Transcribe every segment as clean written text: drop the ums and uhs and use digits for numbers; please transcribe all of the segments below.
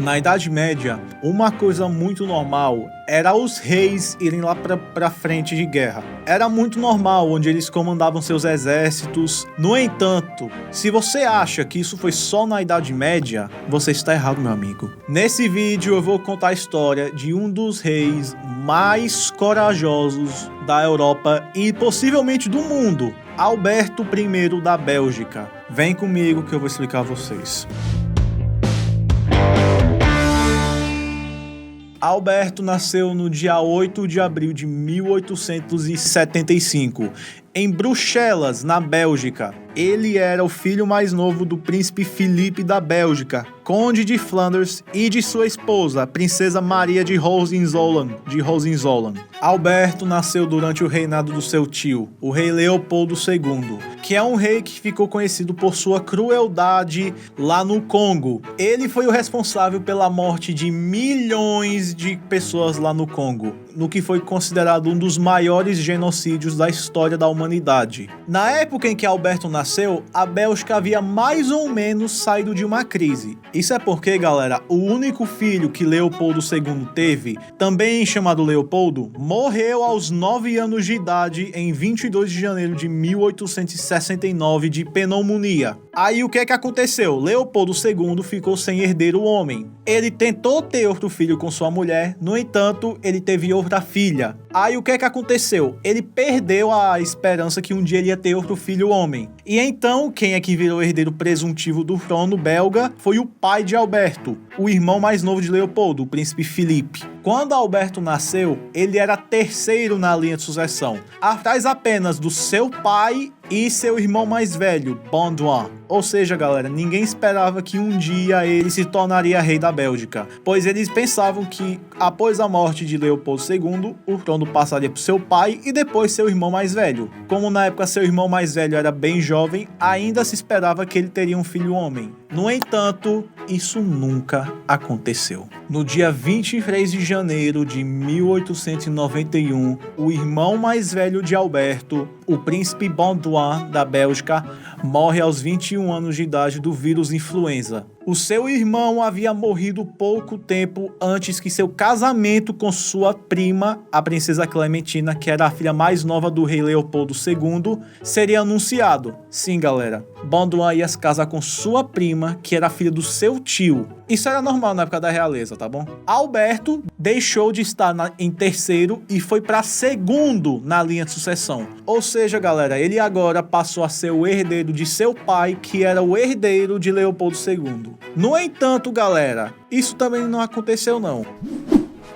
Na Idade Média, uma coisa muito normal era os reis irem lá pra frente de guerra. Era muito normal, onde eles comandavam seus exércitos. No entanto, se você acha que isso foi só na Idade Média, você está errado, meu amigo. Nesse vídeo eu vou contar a história de um dos reis mais corajosos da Europa e possivelmente do mundo, Alberto I da Bélgica. Vem comigo que eu vou explicar a vocês. Alberto nasceu no dia 8 de abril de 1875, em Bruxelas, na Bélgica. Ele era o filho mais novo do príncipe Filipe da Bélgica, conde de Flanders, e de sua esposa, a princesa Maria de Hohenzollern. Alberto nasceu durante o reinado do seu tio, o rei Leopoldo II, que é um rei que ficou conhecido por sua crueldade lá no Congo. Ele foi o responsável pela morte de milhões de pessoas lá no Congo, no que foi considerado um dos maiores genocídios da história da humanidade. Na época em que Alberto nasceu, a Bélgica havia mais ou menos saído de uma crise. Isso é porque, galera, o único filho que Leopoldo II teve, também chamado Leopoldo, morreu aos 9 anos de idade em 22 de janeiro de 1869 de pneumonia. Aí o que aconteceu? Leopoldo II ficou sem herdeiro homem. Ele tentou ter outro filho com sua mulher, no entanto, ele teve outra filha. Aí o que aconteceu? Ele perdeu a esperança que um dia ele ia ter outro filho homem. E então, quem é que virou herdeiro presuntivo do trono belga foi o pai de Alberto, o irmão mais novo de Leopoldo, o príncipe Filipe. Quando Alberto nasceu, ele era terceiro na linha de sucessão, atrás apenas do seu pai e seu irmão mais velho, Baudouin. Ou seja, galera, ninguém esperava que um dia ele se tornaria rei da Bélgica, pois eles pensavam que, após a morte de Leopoldo II, o trono passaria para seu pai e depois seu irmão mais velho. Como na época seu irmão mais velho era bem jovem, ainda se esperava que ele teria um filho homem. No entanto, isso nunca aconteceu. No dia 23 de janeiro de 1891, o irmão mais velho de Alberto, o príncipe Baudouin da Bélgica, morre aos 21 anos de idade do vírus influenza. O seu irmão havia morrido pouco tempo antes que seu casamento com sua prima, a princesa Clementina, que era a filha mais nova do rei Leopoldo II, seria anunciado. Sim, galera, Baudouin ia se casar com sua prima, que era a filha do seu tio. Isso era normal na época da realeza, tá bom? Alberto deixou de estar em terceiro e foi para segundo na linha de sucessão. Ou seja, galera, ele agora passou a ser o herdeiro de seu pai, que era o herdeiro de Leopoldo II. No entanto, galera, isso também não aconteceu não.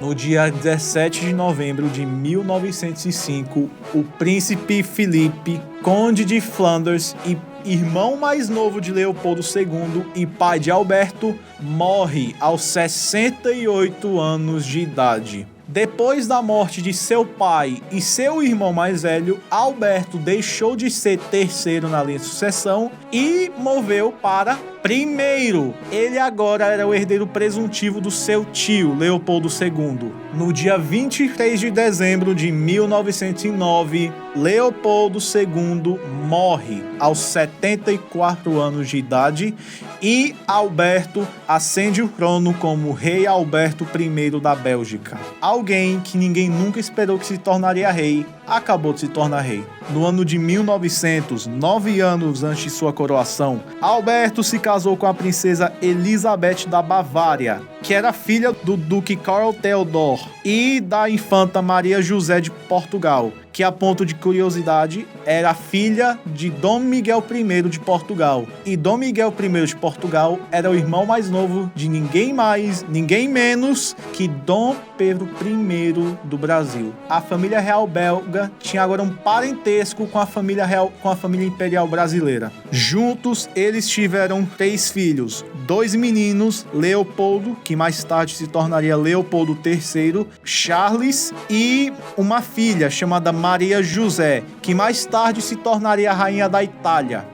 No dia 17 de novembro de 1905, o príncipe Filipe, conde de Flanders e irmão mais novo de Leopoldo II e pai de Alberto, morre aos 68 anos de idade. Depois da morte de seu pai e seu irmão mais velho, Alberto deixou de ser terceiro na linha de sucessão e moveu para primeiro. Ele agora era o herdeiro presuntivo do seu tio, Leopoldo II. No dia 23 de dezembro de 1909, Leopoldo II morre aos 74 anos de idade e Alberto ascende o trono como rei Alberto I da Bélgica. Alguém que ninguém nunca esperou que se tornaria rei, acabou de se tornar rei. No ano de 1900, 9 anos antes de sua coroação, Alberto se casou com a princesa Elizabeth da Bavária, que era filha do duque Karl Theodor e da infanta Maria José de Portugal, que, a ponto de curiosidade, era filha de Dom Miguel I de Portugal. E Dom Miguel I de Portugal era o irmão mais novo de ninguém mais, ninguém menos que Dom Pedro I do Brasil. A família real belga tinha agora um parentesco com a família real, com a família imperial brasileira. Juntos, eles tiveram 3 filhos, 2 meninos, Leopoldo, que mais tarde se tornaria Leopoldo III, Charles, e uma filha chamada Maria José, que mais tarde se tornaria a rainha da Itália.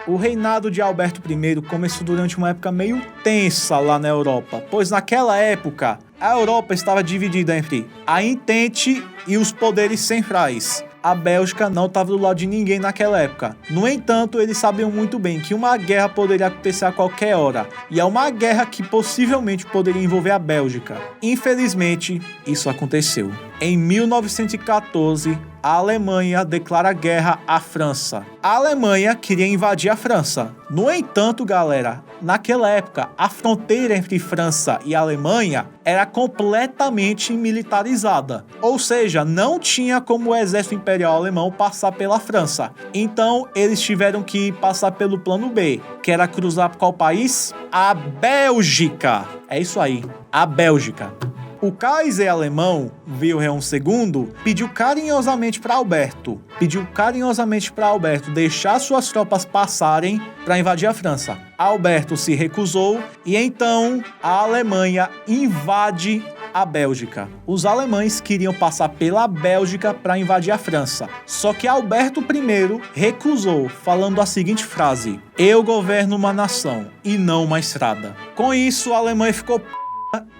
O reinado de Alberto I começou durante uma época meio tensa lá na Europa, pois naquela época a Europa estava dividida entre a Entente e os poderes centrais. a Bélgica não estava do lado de ninguém naquela época. No entanto, eles sabiam muito bem que uma guerra poderia acontecer a qualquer hora, e é uma guerra que possivelmente poderia envolver a Bélgica. Infelizmente, isso aconteceu. Em 1914, a Alemanha declara guerra à França. A Alemanha queria invadir a França. No entanto, galera, naquela época, a fronteira entre França e Alemanha era completamente militarizada. Ou seja, não tinha como o exército imperial alemão passar pela França. Então, eles tiveram que passar pelo plano B, que era cruzar por qual país? A Bélgica. É isso aí, a Bélgica. O Kaiser alemão, Wilhelm II, pediu carinhosamente para Alberto deixar suas tropas passarem para invadir a França. Alberto se recusou e então a Alemanha invade a Bélgica. Os alemães queriam passar pela Bélgica para invadir a França. Só que Alberto I recusou, falando a seguinte frase: "Eu governo uma nação e não uma estrada." Com isso, a Alemanha ficou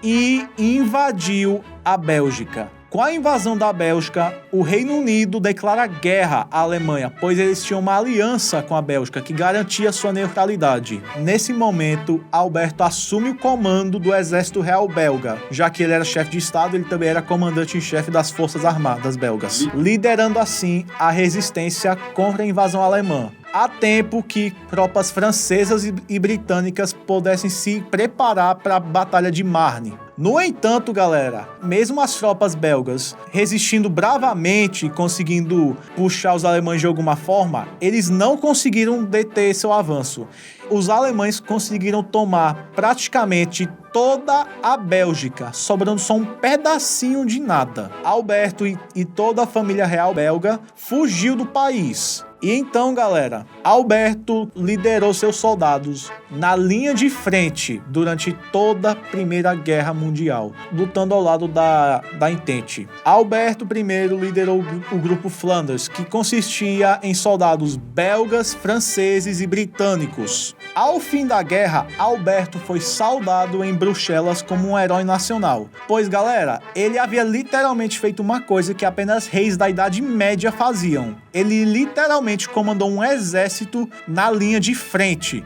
e invadiu a Bélgica. Com a invasão da Bélgica, o Reino Unido declara guerra à Alemanha, pois eles tinham uma aliança com a Bélgica que garantia sua neutralidade. Nesse momento, Alberto assume o comando do Exército Real Belga. Já que ele era chefe de Estado, ele também era comandante em chefe das Forças Armadas belgas, liderando assim a resistência contra a invasão alemã. Há tempo que tropas francesas e britânicas pudessem se preparar para a Batalha de Marne. No entanto, galera, mesmo as tropas belgas resistindo bravamente e conseguindo puxar os alemães de alguma forma, eles não conseguiram deter seu avanço. Os alemães conseguiram tomar praticamente toda a Bélgica, sobrando só um pedacinho de nada. Alberto e toda a família real belga fugiu do país. E então, galera, Alberto liderou seus soldados na linha de frente durante toda a Primeira Guerra Mundial, lutando ao lado da Entente. Alberto I liderou o grupo Flanders, que consistia em soldados belgas, franceses e britânicos. Ao fim da guerra, Alberto foi saudado em Bruxelas como um herói nacional, pois, galera, ele havia literalmente feito uma coisa que apenas reis da Idade Média faziam. Ele literalmente comandou um exército na linha de frente.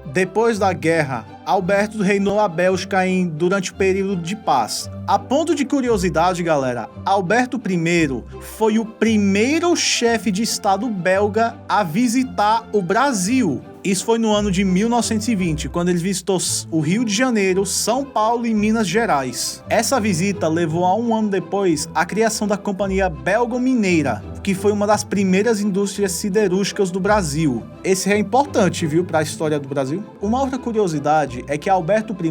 Depois da guerra, Alberto reinou a Bélgica durante o período de paz. A ponto de curiosidade, galera, Alberto I foi o primeiro chefe de Estado belga a visitar o Brasil. Isso foi no ano de 1920, quando ele visitou o Rio de Janeiro, São Paulo e Minas Gerais. Essa visita levou a um ano depois a criação da Companhia Belgo-Mineira, que foi uma das primeiras indústrias siderúrgicas do Brasil. Esse é importante, viu, para a história do Brasil. Uma outra curiosidade é que Alberto I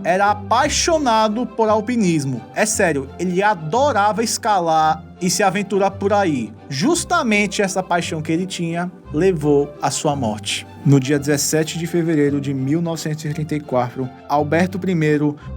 era apaixonado por alpinismo. É sério, ele adorava escalar e se aventurar por aí. Justamente essa paixão que ele tinha levou à sua morte. No dia 17 de fevereiro de 1934, Alberto I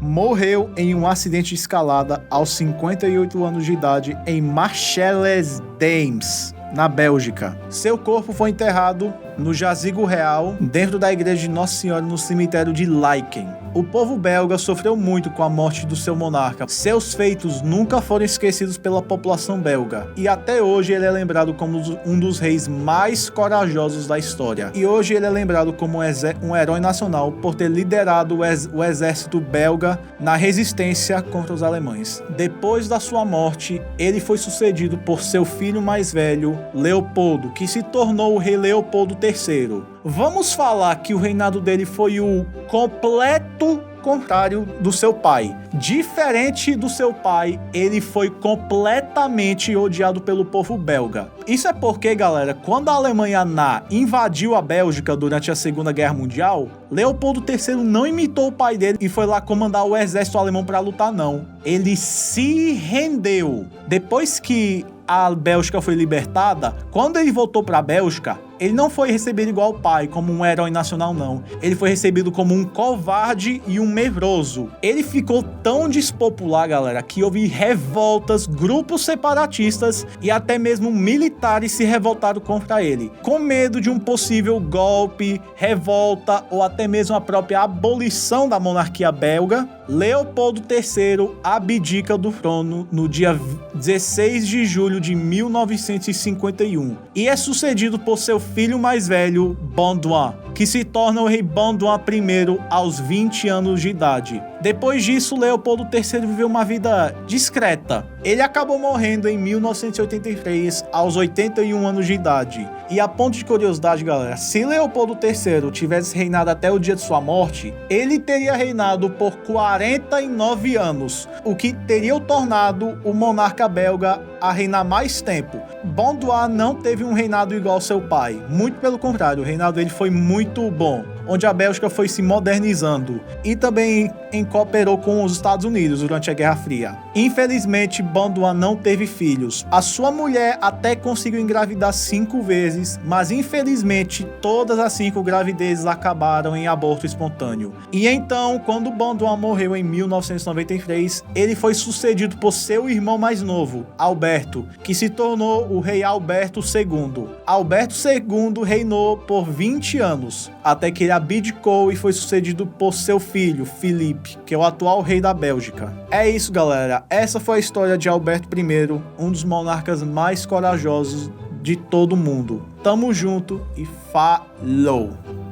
morreu em um acidente de escalada aos 58 anos de idade em Marseilles-Dames, na Bélgica. Seu corpo foi enterrado no jazigo real, dentro da igreja de Nossa Senhora, no cemitério de Laeken. O povo belga sofreu muito com a morte do seu monarca. Seus feitos nunca foram esquecidos pela população belga, e até hoje ele é lembrado como um dos reis mais corajosos da história. E hoje ele é lembrado como um herói nacional por ter liderado o exército belga na resistência contra os alemães. Depois da sua morte, ele foi sucedido por seu filho mais velho, Leopoldo, que se tornou o rei Leopoldo III. Vamos falar que o reinado dele foi o completo contrário do seu pai. Diferente do seu pai, ele foi completamente odiado pelo povo belga. Isso é porque, galera, quando a Alemanha invadiu a Bélgica durante a Segunda Guerra Mundial, Leopoldo III não imitou o pai dele e foi lá comandar o exército alemão para lutar, não. Ele se rendeu. Depois que a Bélgica foi libertada, quando ele voltou para a Bélgica, ele não foi recebido igual o pai, como um herói nacional, não. Ele foi recebido como um covarde e um medroso. Ele ficou tão despopular, galera, que houve revoltas, grupos separatistas e até mesmo militares se revoltaram contra ele, com medo de um possível golpe, revolta ou até mesmo a própria abolição da monarquia belga. Leopoldo III abdica do trono no dia 16 de julho de 1951 e é sucedido por seu filho mais velho, Baudouin, que se torna o rei Baudouin I aos 20 anos de idade. Depois disso, Leopoldo III viveu uma vida discreta. Ele acabou morrendo em 1983, aos 81 anos de idade. E a ponto de curiosidade, galera, se Leopoldo III tivesse reinado até o dia de sua morte, ele teria reinado por 49 anos, o que teria o tornado o monarca belga a reinar mais tempo. Baudouin não teve um reinado igual ao seu pai, muito pelo contrário, o reinado dele foi muito bom, onde a Bélgica foi se modernizando e também cooperou com os Estados Unidos durante a Guerra Fria. Infelizmente, Baudouin não teve filhos. A sua mulher até conseguiu engravidar 5 vezes, mas infelizmente todas as 5 gravidezes acabaram em aborto espontâneo. E então, quando Baudouin morreu em 1993, ele foi sucedido por seu irmão mais novo, Alberto, que se tornou o rei Alberto II. Alberto II reinou por 20 anos, até que ele abdicou e foi sucedido por seu filho, Filipe, que é o atual rei da Bélgica. É isso, galera. Essa foi a história de Alberto I, um dos monarcas mais corajosos de todo o mundo. Tamo junto e falou!